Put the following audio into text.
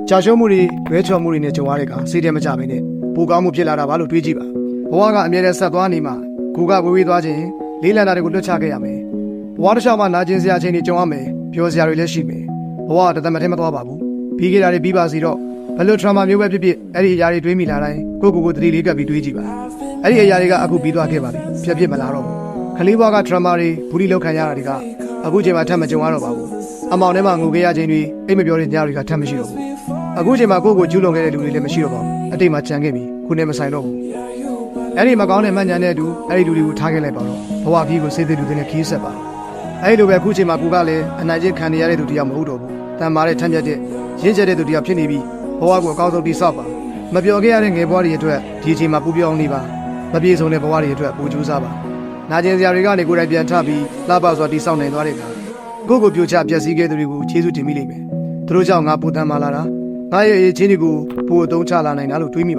ကြာရှုံးမှုတွေဝဲချော်မှုတွေနဲ့ကြုံရတဲ့အခါစိတ်ထဲမကြဘဲနဲ့ပိုကောင်းမှုဖြစ်လာတာပါလို့တွေးကြည့်ပါဘဝကအမြဲတမ်းဆက်သွားနေမှာကိုကဝေးဝေးသွားခြင်းလေးလံတာတွေကိုလွတ်ချခဲ့ရမယ်ဘဝတစ်လျှောက်မှာနာကျင်စရာအချိန်တွေကြုံရမယ်ပြောစရာတွေလည်းရှိမယ်ဘဝကတသက်မထဲမသွားပါဘူးပြီးခဲ့တာတွေပြီးပါစီတော့ဘယ်လို trauma မျိုးပဲဖြစ်ဖြစ်အဲ့ဒီအရာတွေတွေးမိလာတိုင်းကိုတတိလေးကပ်ပြီးတွေးကြည့်ပါအဲ့ဒီအရာတွေကအခုပြီးသွားခဲ့ပါပြီဖြစ်မလာတော့ဘူးခလေးဘွားက trauma တွေဘူးလိလောက်ခံရတာတွေကအခုချိန်မှာထပ်မကြုံရတော့ပါဘူးအမောင်ထဲမှာငိုခဲ့ရခြင်းတွေအိမ်မပြောတဲ့ညတွေကထပ်မရှိတော့ဘူးအခုချိန်မှာကိုကျူးလွန်ခဲ့တဲ့လူတွေလည်းမရှိတော့ပါဘူးအတိတ်မှာကြံခဲ့ပြီခုနဲ့မဆိုင်တော့ဘူးအဲ့ဒီမကောင်းတဲ့မှန်ညာနဲ့အတူအဲ့ဒီလူတွေကိုထားခဲ့လိုက်ပါတော့ဘဝကြီးကိုစေးသေးလူတွေနဲ့ခီးဆက်ပါအဲ့ဒီလိုပဲအခုချိန်မှာကိုကလည်းအနိုင်ကျင့်ခံနေရတဲ့သူတရားမဟုတ်တော့ဘူးတန်မာတဲ့ထမ်းမြတ်တဲ့ရင့်ကျက်တဲ့သူတရားဖြစ်နေပြီဘဝကိုအကောင်းဆုံးတည်ဆောက်ပါမပြောခဲ့ရတဲ့ငယ်ဘဝတွေအတွက်ဒီအချိန်မှာပူပြောင်းနေပါမပြေဆုံးတဲ့ဘဝတွေအတွက်ပူကြိုးစားပါနာကျင်စရာတွေကနေကိုယ်တိုင်ပြန်ထပြီးလှပစွာတည်ဆောက်နိုင်သွားတဲ့အခါကိုပြိုချပျက်စီးခဲ့သူတွေကိုကျေးဇူးတင်မိလိမ့်မယ်သူတို့ကြောင့်ငါပူတမ်းမာလာတာငါရဲ့အရေးချင်းတွေကိုပို့အသုံးချလာနိုင်တာလို့တွေးမိ